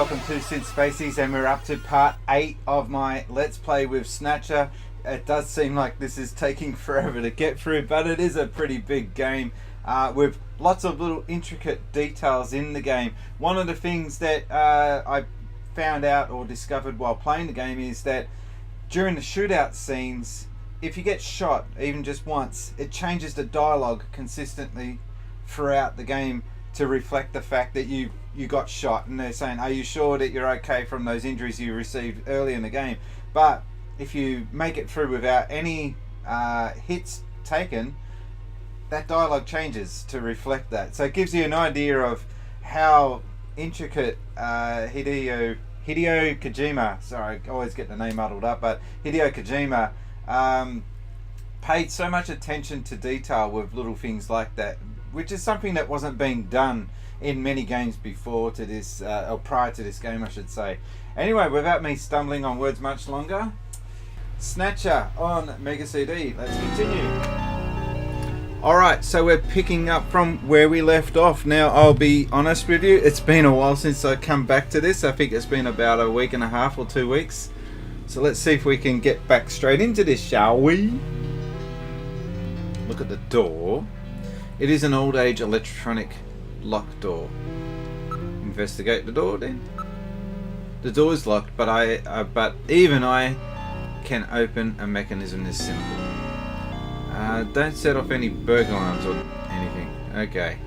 welcome to Sid Spacies, and we're up to part 8 of my Let's Play with Snatcher. It does seem like this is taking forever to get through, but it is a pretty big game with lots of little intricate details in the game. One of the things that I found out or discovered while playing the game is that during the shootout scenes, if you get shot even just once, it changes the dialogue consistently throughout the game to reflect the fact that you got shot, and they're saying, are you sure that you're okay from those injuries you received early in the game? But if you make it through without any hits taken, that dialogue changes to reflect that. So it gives you an idea of how intricate Hideo Kojima, sorry, I always get the name muddled up, but Hideo Kojima paid so much attention to detail with little things like that, which is something that wasn't being done in many games before to this, or prior to this game, I should say. Anyway, without me stumbling on words much longer, Snatcher on Mega CD. Let's continue. Alright, so we're picking up from where we left off. Now, I'll be honest with you, it's been a while since I come back to this. I think it's been about a week and a half or 2 weeks. So let's see if we can get back straight into this, shall we? Look at the door. It is an old age electronic lock door. Investigate the door then. The door is locked, but even I can open a mechanism this simple. Don't set off any burglar alarms or anything. Okay.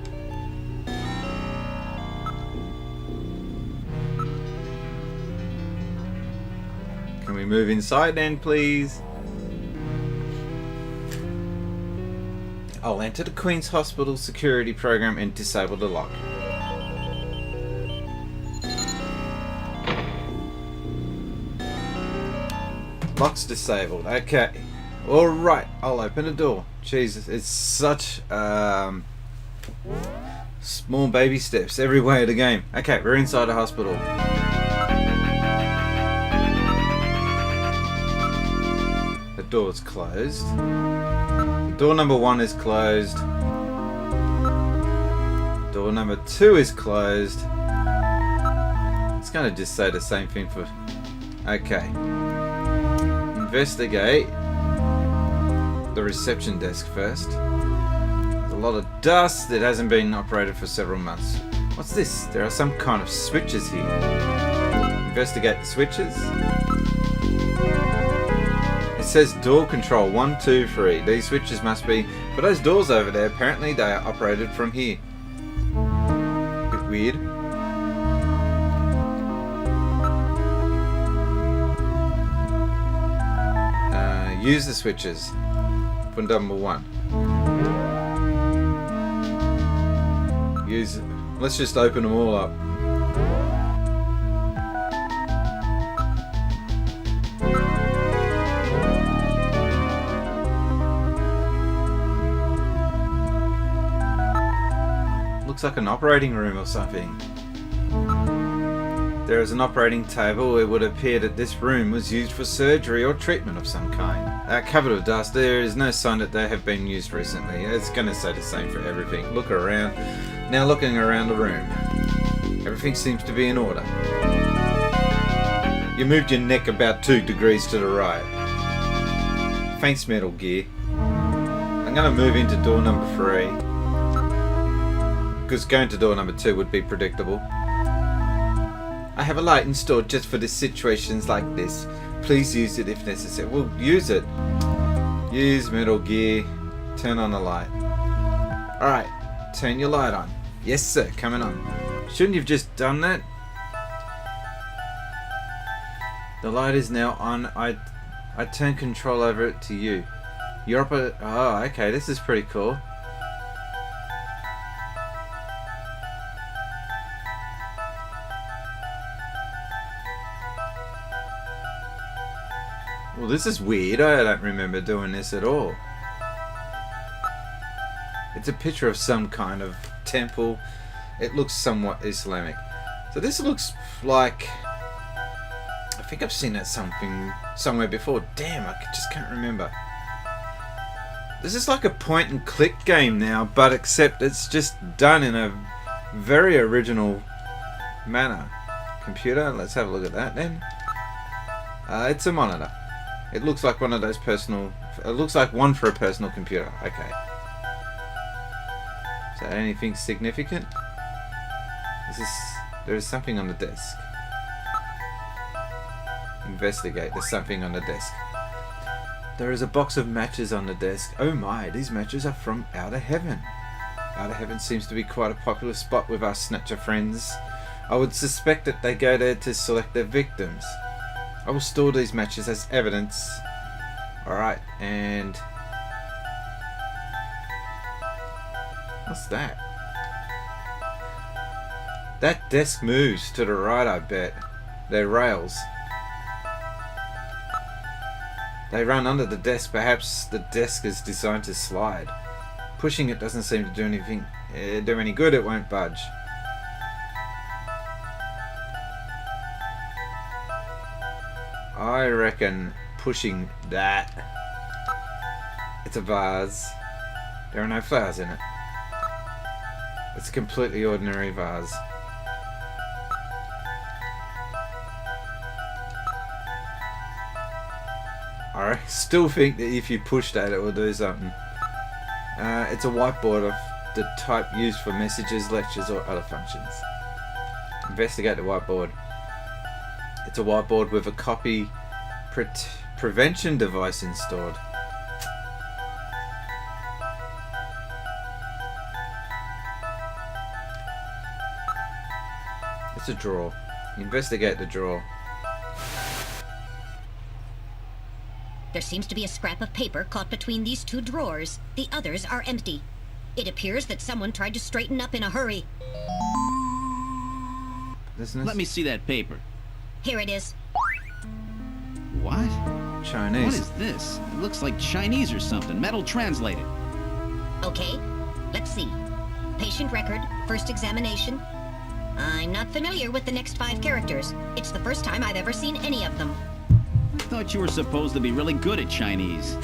Can we move inside then, please? I'll enter the Queen's Hospital security program and disable the lock. Lock's disabled. Okay. Alright, I'll open the door. Jesus, it's such small baby steps every way of the game. Okay, we're inside the hospital. The door's closed. Door number 1 is closed. Door number 2 is closed. It's going to just say the same thing for... Okay. Investigate the reception desk first. There's a lot of dust that hasn't been operated for several months. What's this? There are some kind of switches here. Investigate the switches. It says door control 1, 2, 3. These switches must be for those doors over there. Apparently they are operated from here. Bit weird. Use the switches for number 1. Use. Let's just open them all up. Looks like an operating room or something. There is an operating table. It would appear that this room was used for surgery or treatment of some kind. Covered with dust, there is no sign that they have been used recently. It's going to say the same for everything. Look around. Now looking around the room. Everything seems to be in order. You moved your neck about 2 degrees to the right. Faints metal gear. I'm going to move into door number 3. Because going to door number 2 would be predictable. I have a light installed just for the situations like this. Please use it if necessary. We'll use it. Use metal gear. Turn on the light. Alright, turn your light on. Yes sir, coming on. Shouldn't you've just done that? The light is now on. I turn control over it to you. You're oh, okay, this is pretty cool. Well, this is weird. I don't remember doing this at all. It's a picture of some kind of temple. It looks somewhat Islamic. So this looks like... I think I've seen that somewhere before. Damn, I just can't remember. This is like a point and click game now, but except it's just done in a very original manner. computer. Let's have a look at that then. It's a monitor. It looks like one of those personal... It looks like one for a personal computer. Okay. Is that anything significant? There is something on the desk. Investigate. There's something on the desk. There is a box of matches on the desk. Oh my, these matches are from Outer Heaven. Outer Heaven seems to be quite a popular spot with our Snatcher friends. I would suspect that they go there to select their victims. I will store these matches as evidence. Alright, and... what's that? That desk moves to the right, I bet. They're rails. They run under the desk. Perhaps the desk is designed to slide. Pushing it doesn't seem to do anything, do any good. It won't budge. I reckon pushing that. It's a vase. There are no flowers in it. It's a completely ordinary vase. I still think that if you push that, it will do something. It's a whiteboard of the type used for messages, lectures, or other functions. Investigate the whiteboard. It's a whiteboard with a copy prevention device installed. It's a drawer. Investigate the drawer. There seems to be a scrap of paper caught between these two drawers. The others are empty. It appears that someone tried to straighten up in a hurry. Let me see that paper. Here it is. What? Chinese. What is this? It looks like Chinese or something. Metal translated. Okay, let's see. Patient record, first examination. I'm not familiar with the next 5 characters. It's the first time I've ever seen any of them. I thought you were supposed to be really good at Chinese.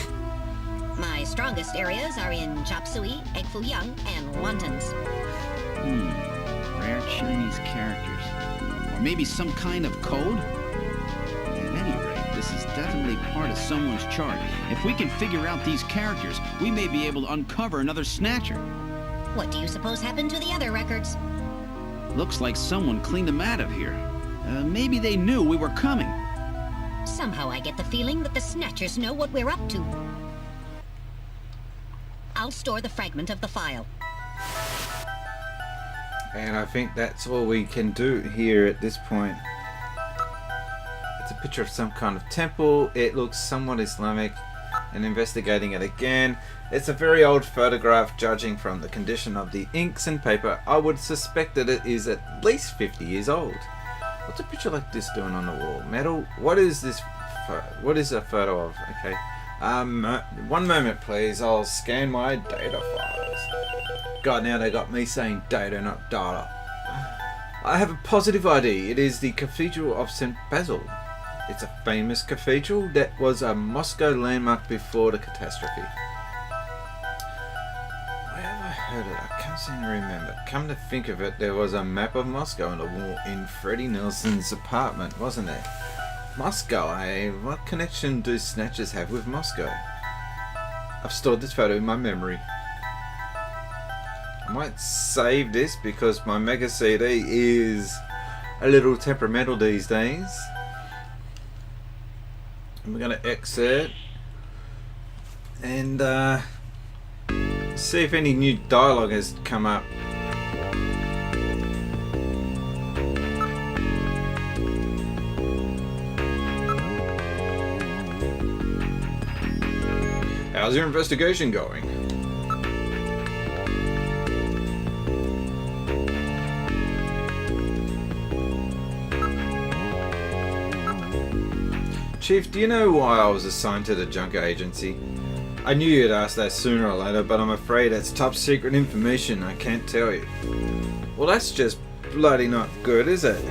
My strongest areas are in chop suey, egg foo young, and wontons. Rare Chinese characters. Or maybe some kind of code? At any rate, this is definitely part of someone's chart. If we can figure out these characters, we may be able to uncover another Snatcher. What do you suppose happened to the other records? Looks like someone cleaned them out of here. Maybe they knew we were coming. Somehow I get the feeling that the Snatchers know what we're up to. I'll store the fragment of the file. And I think that's all we can do here at this point. It's a picture of some kind of temple. It looks somewhat Islamic. And investigating it again, it's a very old photograph. Judging from the condition of the inks and paper, I would suspect that it is at least 50 years old. What's a picture like this doing on the wall? Metal? What is this? What is a photo of? Okay. One moment please. I'll scan my data files. God, now they got me saying data, not data. I have a positive ID. It is the Cathedral of St. Basil. It's a famous cathedral that was a Moscow landmark before the catastrophe. Where have I heard it? I can't seem to remember. Come to think of it, there was a map of Moscow on the wall in Freddie Nelson's apartment, wasn't there? Moscow, eh? What connection do Snatchers have with Moscow? I've stored this photo in my memory. I might save this because my Mega CD is a little temperamental these days. And we're going to exit and see if any new dialogue has come up. How's your investigation going? Chief, do you know why I was assigned to the junk agency? I knew you'd ask that sooner or later, but I'm afraid it's top secret information. I can't tell you. Well, that's just bloody not good, is it?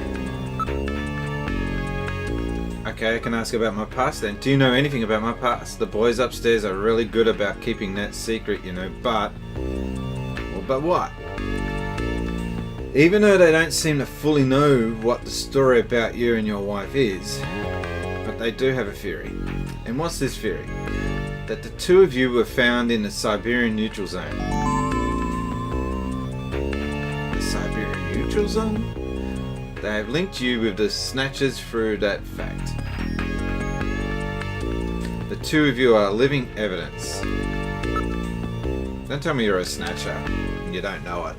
Okay, I can ask about my past then. Do you know anything about my past? The boys upstairs are really good about keeping that secret, you know, but... Well, but what? Even though they don't seem to fully know what the story about you and your wife is, but they do have a theory. And what's this theory? That the two of you were found in the Siberian neutral zone. The Siberian neutral zone? They have linked you with the Snatchers through that fact. The two of you are living evidence. Don't tell me you're a Snatcher and you don't know it.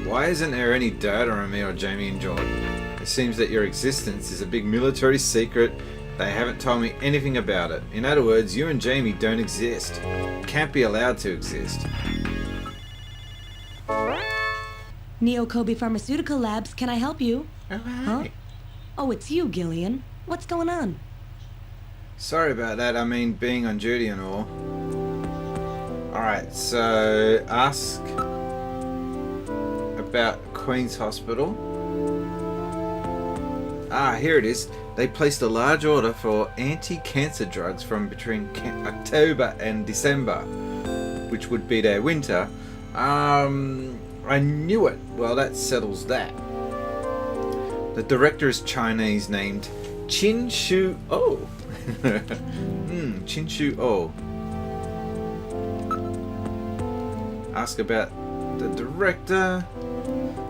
Why isn't there any data on me or Jamie and Jordan? It seems that your existence is a big military secret. They haven't told me anything about it. In other words, you and Jamie don't exist. Can't be allowed to exist. Neo Kobe Pharmaceutical Labs, can I help you? Oh, hey. Huh? Oh, it's you, Gillian. What's going on? Sorry about that. I mean, being on duty and all. Alright, so ask about Queen's Hospital. Ah, here it is. They placed a large order for anti-cancer drugs from between October and December, which would be their winter. I knew it. Well, that settles that. The director is Chinese, named Chin Shu Oh. Chin Shu Oh. Ask about the director.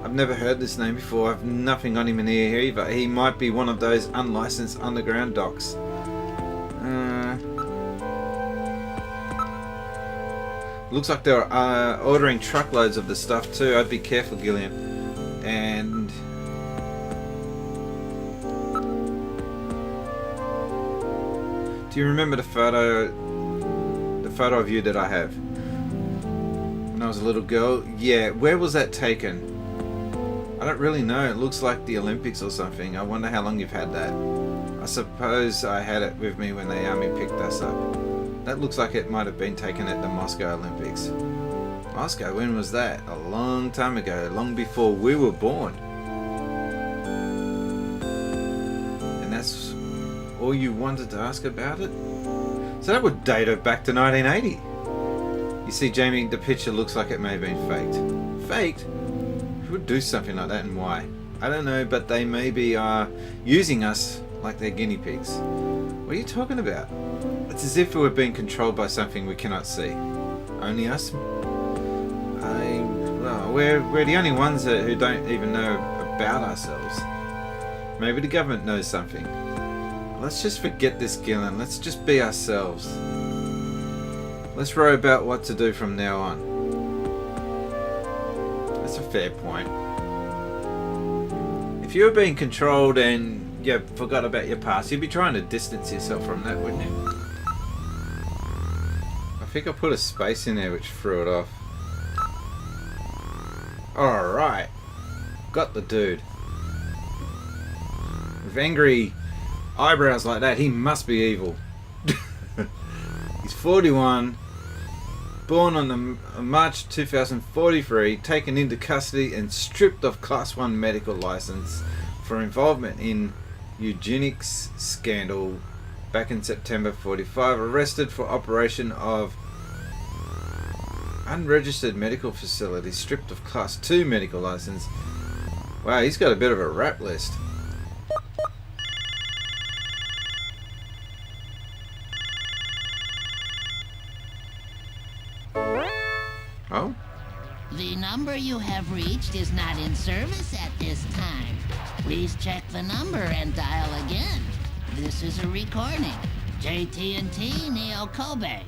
I've never heard this name before. I've nothing on him in here either. He might be one of those unlicensed underground docs. Looks like they're ordering truckloads of the stuff too. I'd be careful, Gillian. And do you remember the photo of you that I have when I was a little girl? Yeah, where was that taken? I don't really know. It looks like the Olympics or something. I wonder how long you've had that. I suppose I had it with me when the army picked us up. That looks like it might have been taken at the Moscow Olympics. Moscow, when was that? A long time ago, long before we were born. And that's all you wanted to ask about it? So that would date her back to 1980. You see, Jamie, the picture looks like it may have been faked. Faked? Who would do something like that and why? I don't know, but they may be using us like they're guinea pigs. What are you talking about? It's as if we were being controlled by something we cannot see. Only us? Well, we're the only ones who don't even know about ourselves. Maybe the government knows something. Let's just forget this, Gillen. Let's just be ourselves. Let's worry about what to do from now on. That's a fair point. If you were being controlled and you forgot about your past, you'd be trying to distance yourself from that, wouldn't you? I think I put a space in there which threw it off. Alright. Got the dude. With angry eyebrows like that, he must be evil. He's 41. Born on the March 2043, taken into custody and stripped of Class 1 medical license for involvement in eugenics scandal back in September 45. Arrested for operation of unregistered medical facility, stripped of Class 2 medical license. Wow, he's got a bit of a rap list. Oh? The number you have reached is not in service at this time. Please check the number and dial again. This is a recording. JT&T Neo Kobe.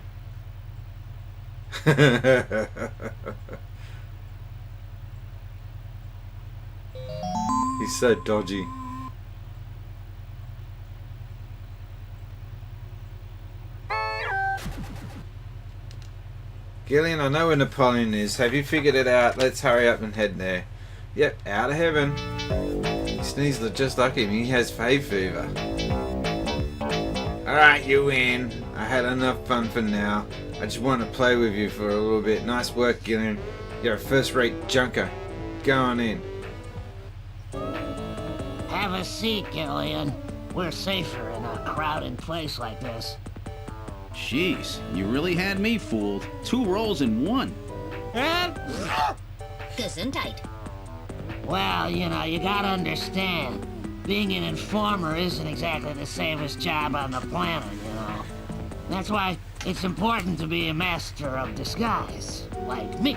He's so dodgy. Gillian, I know where Napoleon is. Have you figured it out? Let's hurry up and head there. Yep, out of heaven. He sneezed just like him. He has hay fever. Alright, you win. I had enough fun for now. I just want to play with you for a little bit. Nice work, Gillian. You're a first-rate junker. Go on in. Have a seat, Gillian. We're safer in a crowded place like this. Jeez, you really had me fooled. 2 roles in 1. Gesundheit. Well, you know, you gotta understand. Being an informer isn't exactly the safest job on the planet, you know. That's why it's important to be a master of disguise, like me.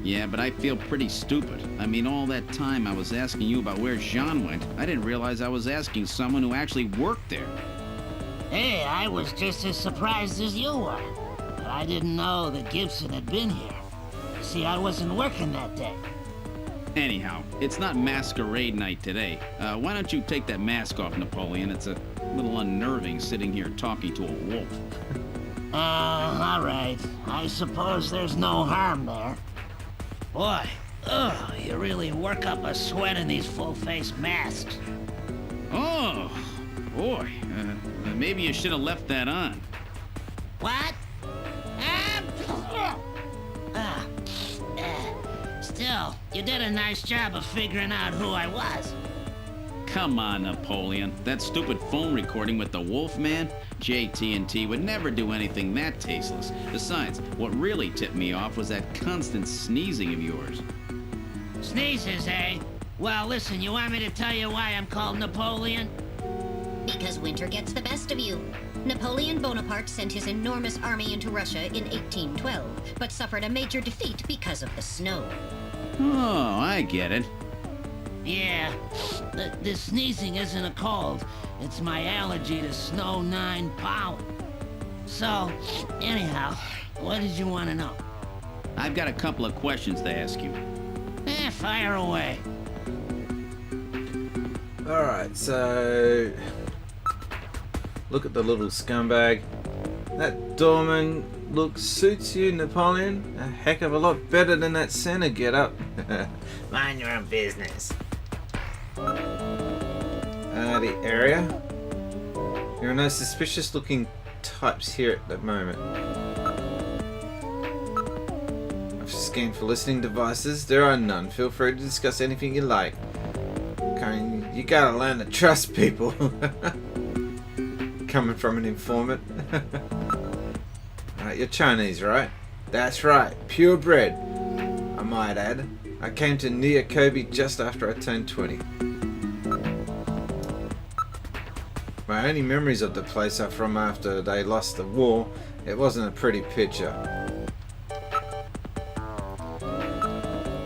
Yeah, but I feel pretty stupid. I mean, all that time I was asking you about where Jean went, I didn't realize I was asking someone who actually worked there. Hey, I was just as surprised as you were. But I didn't know that Gibson had been here. See, I wasn't working that day. Anyhow, it's not masquerade night today. Why don't you take that mask off, Napoleon? It's a little unnerving sitting here talking to a wolf. All right. I suppose there's no harm there. Boy, you really work up a sweat in these full-face masks. Oh, boy. Maybe you should have left that on. What? Still, you did a nice job of figuring out who I was. Come on, Napoleon. That stupid phone recording with the Wolfman? JT&T would never do anything that tasteless. Besides, what really tipped me off was that constant sneezing of yours. Sneezes, eh? Well, listen, you want me to tell you why I'm called Napoleon? Because winter gets the best of you. Napoleon Bonaparte sent his enormous army into Russia in 1812, but suffered a major defeat because of the snow. Oh, I get it. Yeah, the sneezing isn't a cold. It's my allergy to Snow 9 pollen. So, anyhow, what did you want to know? I've got a couple of questions to ask you. Fire away. Alright, so look at the little scumbag. That doorman look suits you, Napoleon. A heck of a lot better than that Santa getup. Mind your own business. The area. There are no suspicious looking types here at the moment. I've scanned for listening devices. There are none. Feel free to discuss anything you like. Okay, you gotta learn to trust people. Coming from an informant. Alright, you're Chinese, right? That's right, purebred, I might add. I came to Neokobe just after I turned 20. My only memories of the place are from after they lost the war. It wasn't a pretty picture.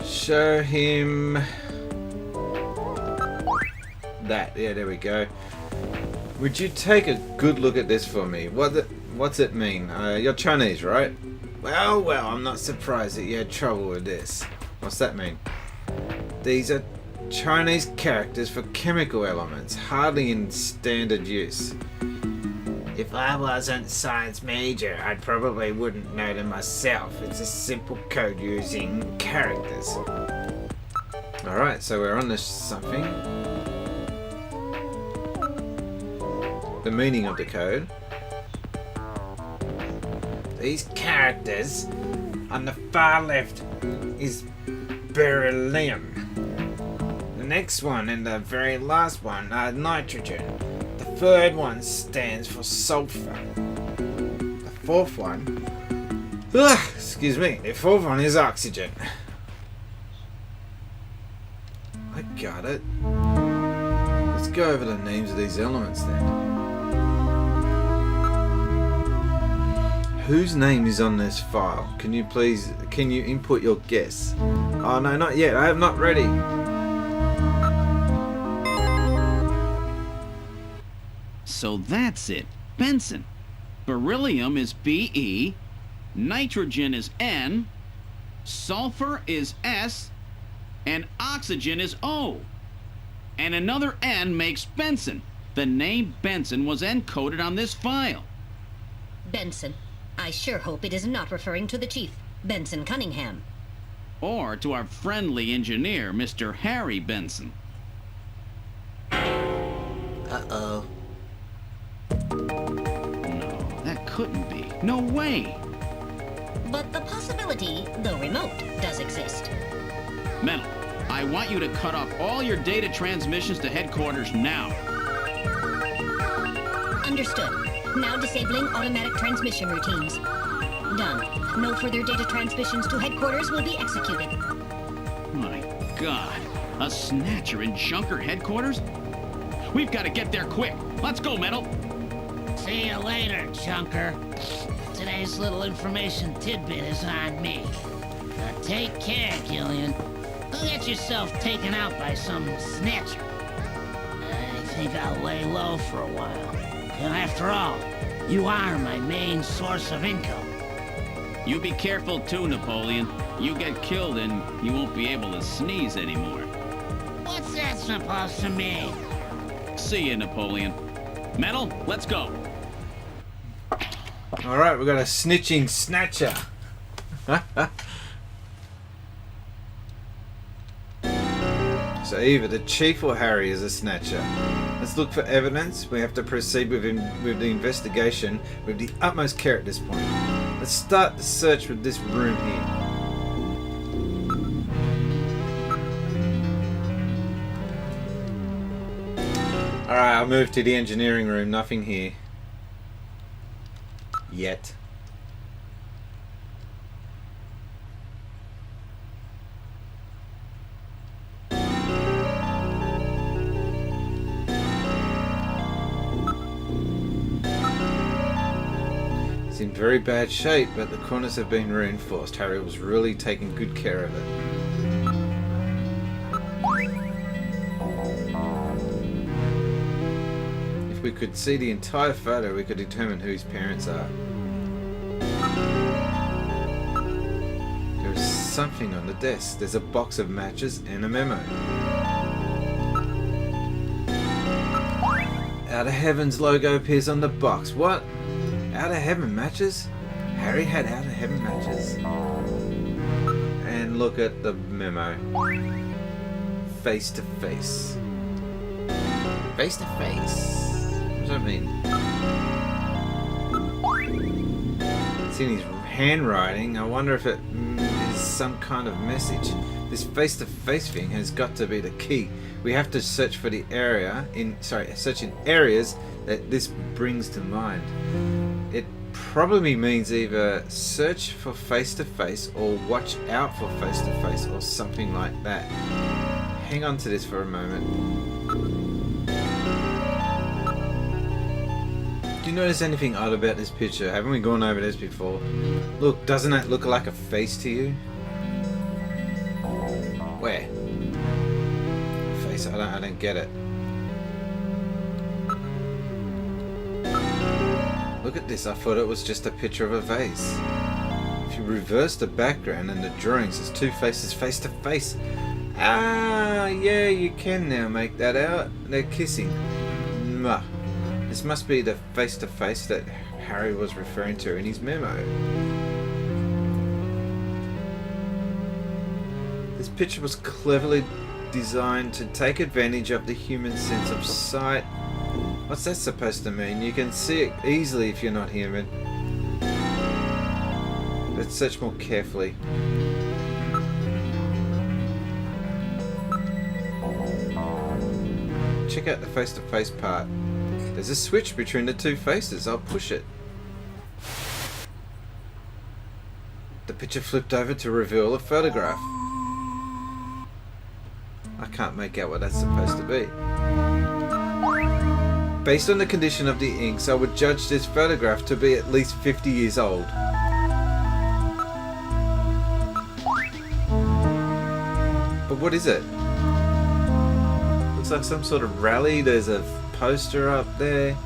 Show him that. Yeah, there we go. Would you take a good look at this for me? What's it mean? You're Chinese, right? Well, I'm not surprised that you had trouble with this. What's that mean? These are Chinese characters for chemical elements, hardly in standard use. If I wasn't science major, I probably wouldn't know them myself. It's a simple code using characters. Alright, so we're on this something. The meaning of the code. These characters on the far left is beryllium. The next one and the very last one are nitrogen. The third one stands for sulfur. The fourth one... excuse me. The fourth one is oxygen. I got it. Let's go over the names of these elements then. Whose name is on this file? Can you input your guess? Oh no, not yet. I am not ready. So that's it. Benson. Beryllium is Be, nitrogen is N, sulfur is S, and oxygen is O. And another N makes Benson. The name Benson was encoded on this file. Benson. I sure hope it is not referring to the chief, Benson Cunningham. Or to our friendly engineer, Mr. Harry Benson. Uh-oh. No, that couldn't be. No way. But the possibility, though remote, does exist. Metal, I want you to cut off all your data transmissions to headquarters now. Understood. Now disabling automatic transmission routines. Done. No further data transmissions to headquarters will be executed. My God. A Snatcher in Junker headquarters? We've got to get there quick. Let's go, Metal. See you later, Junker. Today's little information tidbit is on me. Now take care, Gillian. Don't get yourself taken out by some snatcher. I think I'll lay low for a while. You know, after all, you are my main source of income. You be careful too, Napoleon. You get killed and you won't be able to sneeze anymore. What's that supposed to mean? See you, Napoleon. Metal, let's go. Alright, we've got a snitching Snatcher. So either the Chief or Harry is a Snatcher. Let's look for evidence. We have to proceed with the investigation with the utmost care at this point. Let's start the search with this room here. Alright, I'll move to the engineering room. Nothing here. Yet. It's in very bad shape, but the corners have been reinforced. Harry was really taking good care of it. If we could see the entire photo, we could determine who his parents are. There is something on the desk. There's a box of matches and a memo. Out of Heaven's logo appears on the box. What? Out of Heaven matches? Harry had Out of Heaven matches. And look at the memo. Face to face. Face to face. What does that mean? It's in his handwriting. I wonder if it is some kind of message. This face to face thing has got to be the key. We have to search for the area search in areas that this brings to mind. It probably means either search for face-to-face or watch out for face-to-face or something like that. Hang on to this for a moment. Do you notice anything odd about this picture? Haven't we gone over this before? Look, doesn't that look like a face to you? Where? Face? I don't get it. Look at this, I thought it was just a picture of a vase. If you reverse the background and the drawings, there's two faces face to face. Ah, yeah, you can now make that out. They're kissing. Mwah. This must be the face to face that Harry was referring to in his memo. This picture was cleverly designed to take advantage of the human sense of sight. What's that supposed to mean? You can see it easily if you're not human. Let's search more carefully. Check out the face-to-face part. There's a switch between the two faces. I'll push it. The picture flipped over to reveal a photograph. I can't make out what that's supposed to be. Based on the condition of the inks, I would judge this photograph to be at least 50 years old. But what is it? Looks like some sort of rally. There's a poster up there.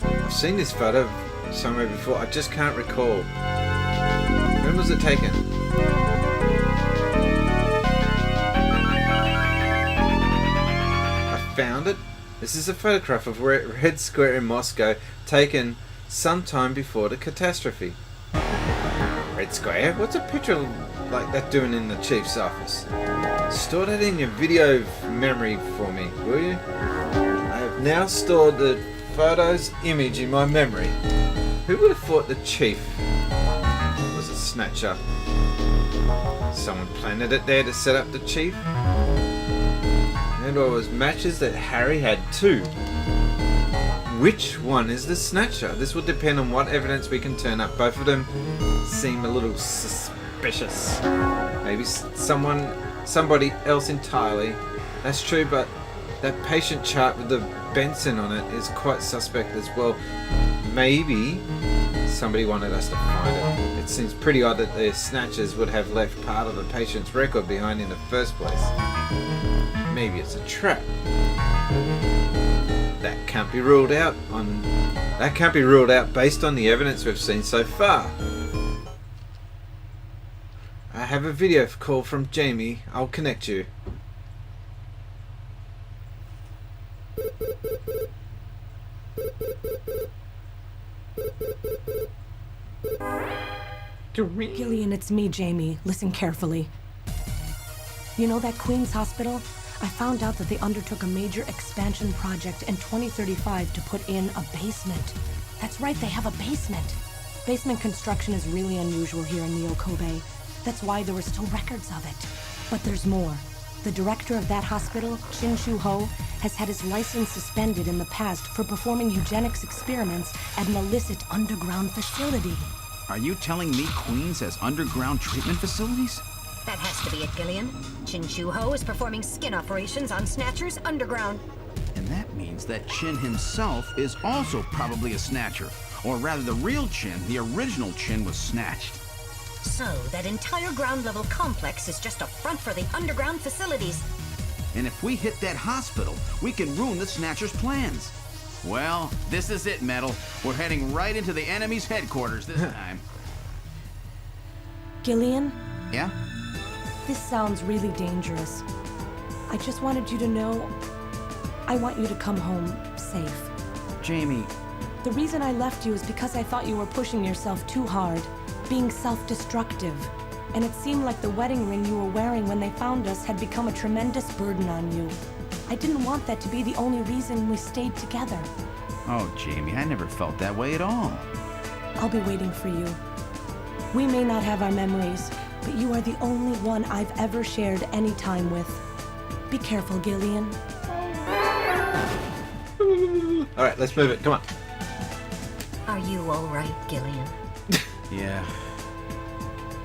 I've seen this photo somewhere before. I just can't recall. When was it taken? Found it. This is a photograph of Red Square in Moscow, taken sometime before the catastrophe. Red Square? What's a picture like that doing in the chief's office? Store that in your video memory for me, will you? I have now stored the photo's image in my memory. Who would have thought the chief was a Snatcher? Someone planted it there to set up the chief? And it was matches that Harry had too. which one is the Snatcher? This will depend on what evidence we can turn up. Both of them seem a little suspicious. Maybe somebody else entirely. That's true, but that patient chart with the Benson on it is quite suspect as well. Maybe somebody wanted us to find it. It seems pretty odd that the Snatchers would have left part of the patient's record behind in the first place. Maybe it's a trap. That can't be ruled out based on the evidence we've seen so far. I have a video call from Jamie. I'll connect you. Gillian, it's me, Jamie. Listen carefully. You know that Queen's Hospital? I found out that they undertook a major expansion project in 2035 to put in a basement. That's right, they have a basement. Basement construction is really unusual here in Neo Kobe. That's why there were still records of it. But there's more. The director of that hospital, Chin Chu Ho, has had his license suspended in the past for performing eugenics experiments at an illicit underground facility. Are you telling me Queens has underground treatment facilities? That has to be it, Gillian. Chin Chu Ho is performing skin operations on Snatchers underground. And that means that Chin himself is also probably a Snatcher. Or rather, the real Chin, the original Chin, was snatched. So, that entire ground-level complex is just a front for the underground facilities. And if we hit that hospital, we can ruin the Snatcher's plans. Well, this is it, Metal. We're heading right into the enemy's headquarters this time. Gillian? Yeah? This sounds really dangerous. I just wanted you to know, I want you to come home safe. Jamie. The reason I left you is because I thought you were pushing yourself too hard, being self-destructive. And it seemed like the wedding ring you were wearing when they found us had become a tremendous burden on you. I didn't want that to be the only reason we stayed together. Oh, Jamie, I never felt that way at all. I'll be waiting for you. We may not have our memories, but you are the only one I've ever shared any time with. Be careful, Gillian. Alright, let's move it. Come on. Are you all right, Gillian? Yeah.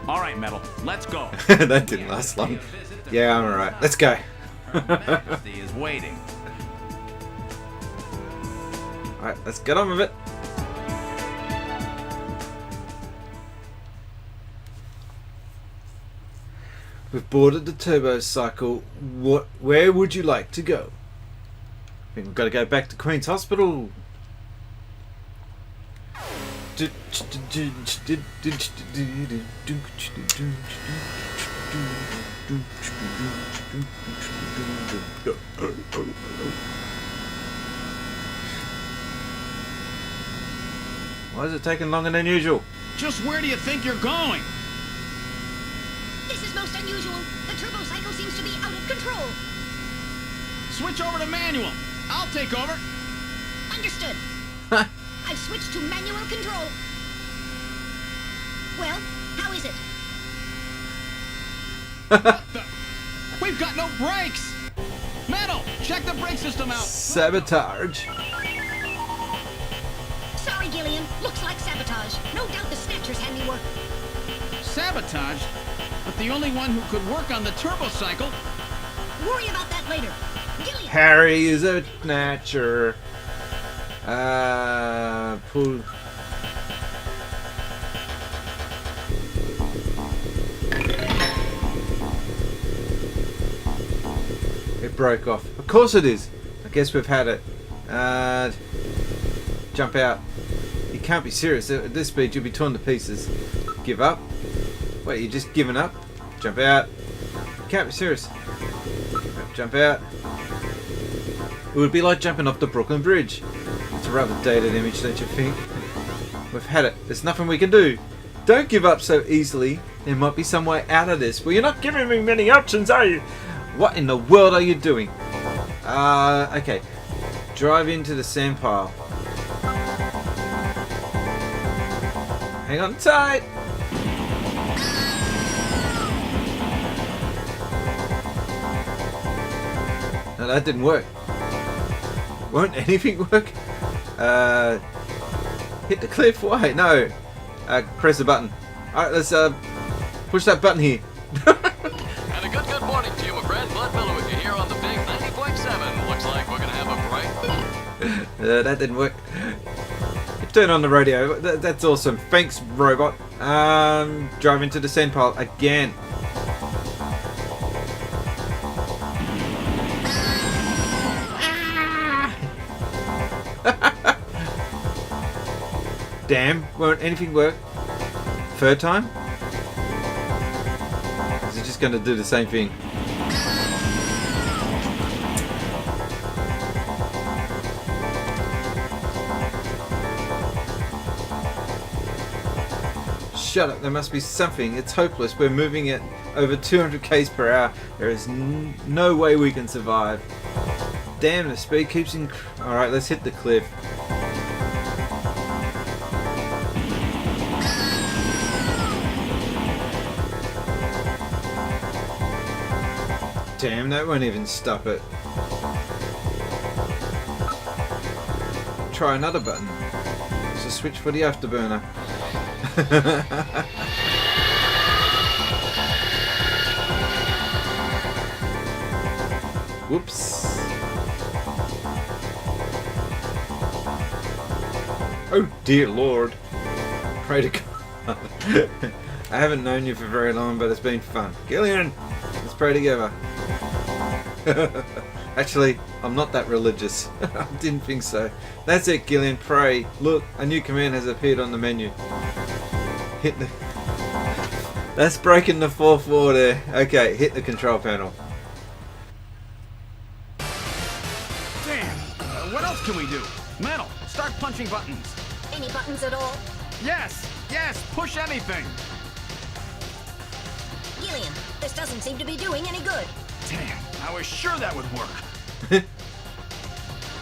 All right, Metal, let's go. That didn't last long. Yeah, I'm alright. Let's go. Her Majesty is waiting. Alright, let's get on with it. We've boarded the turbo cycle. Where would you like to go? I think we've got to go back to Queen's Hospital. Why is it taking longer than usual? Just where do you think you're going? This is most unusual. The turbo cycle seems to be out of control. Switch over to manual. I'll take over. Understood. I've switched to manual control. Well, how is it? We've got no brakes. Metal, check the brake system out. Sabotage. Sorry, Gillian. Looks like sabotage. No doubt the Snatcher's handiwork. Sabotage? But the only one who could work on the turbo cycle. Worry about that later. Gillian! Harry is a Snatcher. Pull. It broke off. Of course it is. I guess we've had it. Jump out. You can't be serious. At this speed you'll be torn to pieces. Give up? Wait, you're just giving up? Jump out. You can't be serious. Jump out. It would be like jumping off the Brooklyn Bridge. It's a rather dated image, don't you think? We've had it. There's nothing we can do. Don't give up so easily. There might be some way out of this. Well, you're not giving me many options, are you? What in the world are you doing? Okay. Drive into the sand pile. Hang on tight. No, that didn't work. Won't anything work? Hit the cliff. Why? No. Press the button. Alright, let's push that button here. And a good morning to you, my friend. Bud Miller with you here on the big 90.7. Looks like we're gonna have a bright... That didn't work. Turn on the radio. That's awesome. Thanks, robot. Drive into the sand pile again. Damn, won't anything work? Third time? Is it just going to do the same thing? Shut up, there must be something. It's hopeless. We're moving at over 200 k's per hour. There is no way we can survive. Damn, the speed keeps Alright, let's hit the cliff. Damn, that won't even stop it. Try another button. It's a switch for the afterburner. Whoops. Oh dear Lord. Pray to God. I haven't known you for very long, but it's been fun. Gillian, let's pray together. Actually, I'm not that religious. I didn't think so. That's it, Gillian. Pray. Look, a new command has appeared on the menu. Hit the... That's breaking the fourth wall there. Okay, hit the control panel. Damn! What else can we do? Metal, start punching buttons. Any buttons at all? Yes! Yes! Push anything! Gillian, this doesn't seem to be doing any good. Damn! I was sure that would work.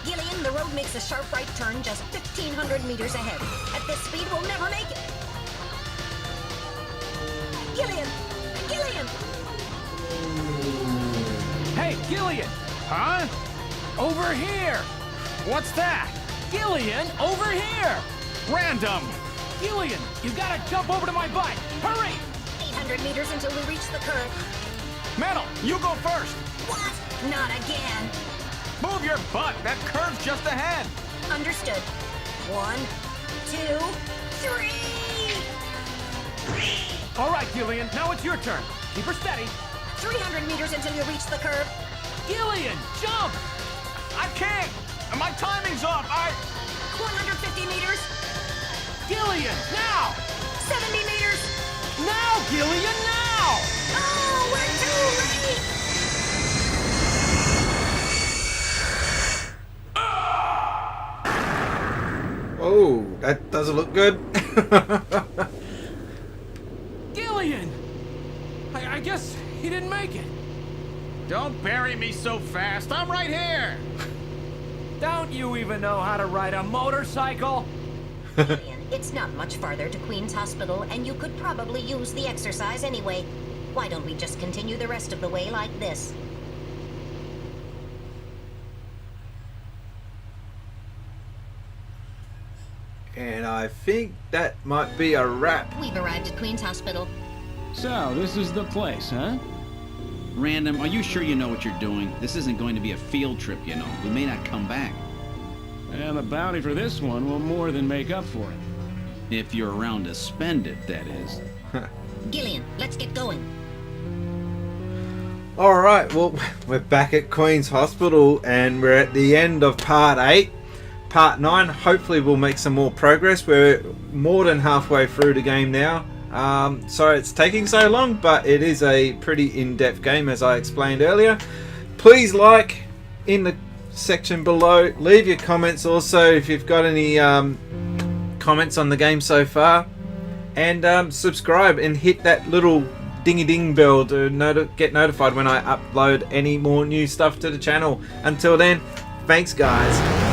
Gillian, the road makes a sharp right turn just 1,500 meters ahead. At this speed, we'll never make it. Gillian! Gillian! Hey, Gillian! Huh? Over here! What's that? Gillian, over here! Random! Gillian, you gotta jump over to my bike! Hurry! 800 meters until we reach the curve. Metal, you go first! What? Not again. Move your butt! That curve's just ahead! Understood. 1, 2, 3! All right, Gillian, now it's your turn. Keep her steady. 300 meters until you reach the curve. Gillian, jump! I can't! My timing's off! 150 meters. Gillian, now! 70 meters. Now, Gillian, now! Oh, we're too late! Oh, that doesn't look good. Gillian! I guess he didn't make it. Don't bury me so fast! I'm right here! Don't you even know how to ride a motorcycle? Gillian, it's not much farther to Queen's Hospital, and you could probably use the exercise anyway. Why don't we just continue the rest of the way like this? And I think that might be a wrap. We've arrived at Queen's Hospital. So, this is the place, huh? Random, are you sure you know what you're doing? This isn't going to be a field trip, you know. We may not come back. And the bounty for this one will more than make up for it. If you're around to spend it, that is. Gillian, let's get going. Alright, well, we're back at Queen's Hospital and we're at the end of part 8. Part 9, hopefully we'll make some more progress. We're more than halfway through the game now. Sorry it's taking so long, but it is a pretty in-depth game as I explained earlier. Please like in the section below. Leave your comments also if you've got any comments on the game so far. And subscribe and hit that little dingy-ding bell to get notified when I upload any more new stuff to the channel. Until then, thanks guys.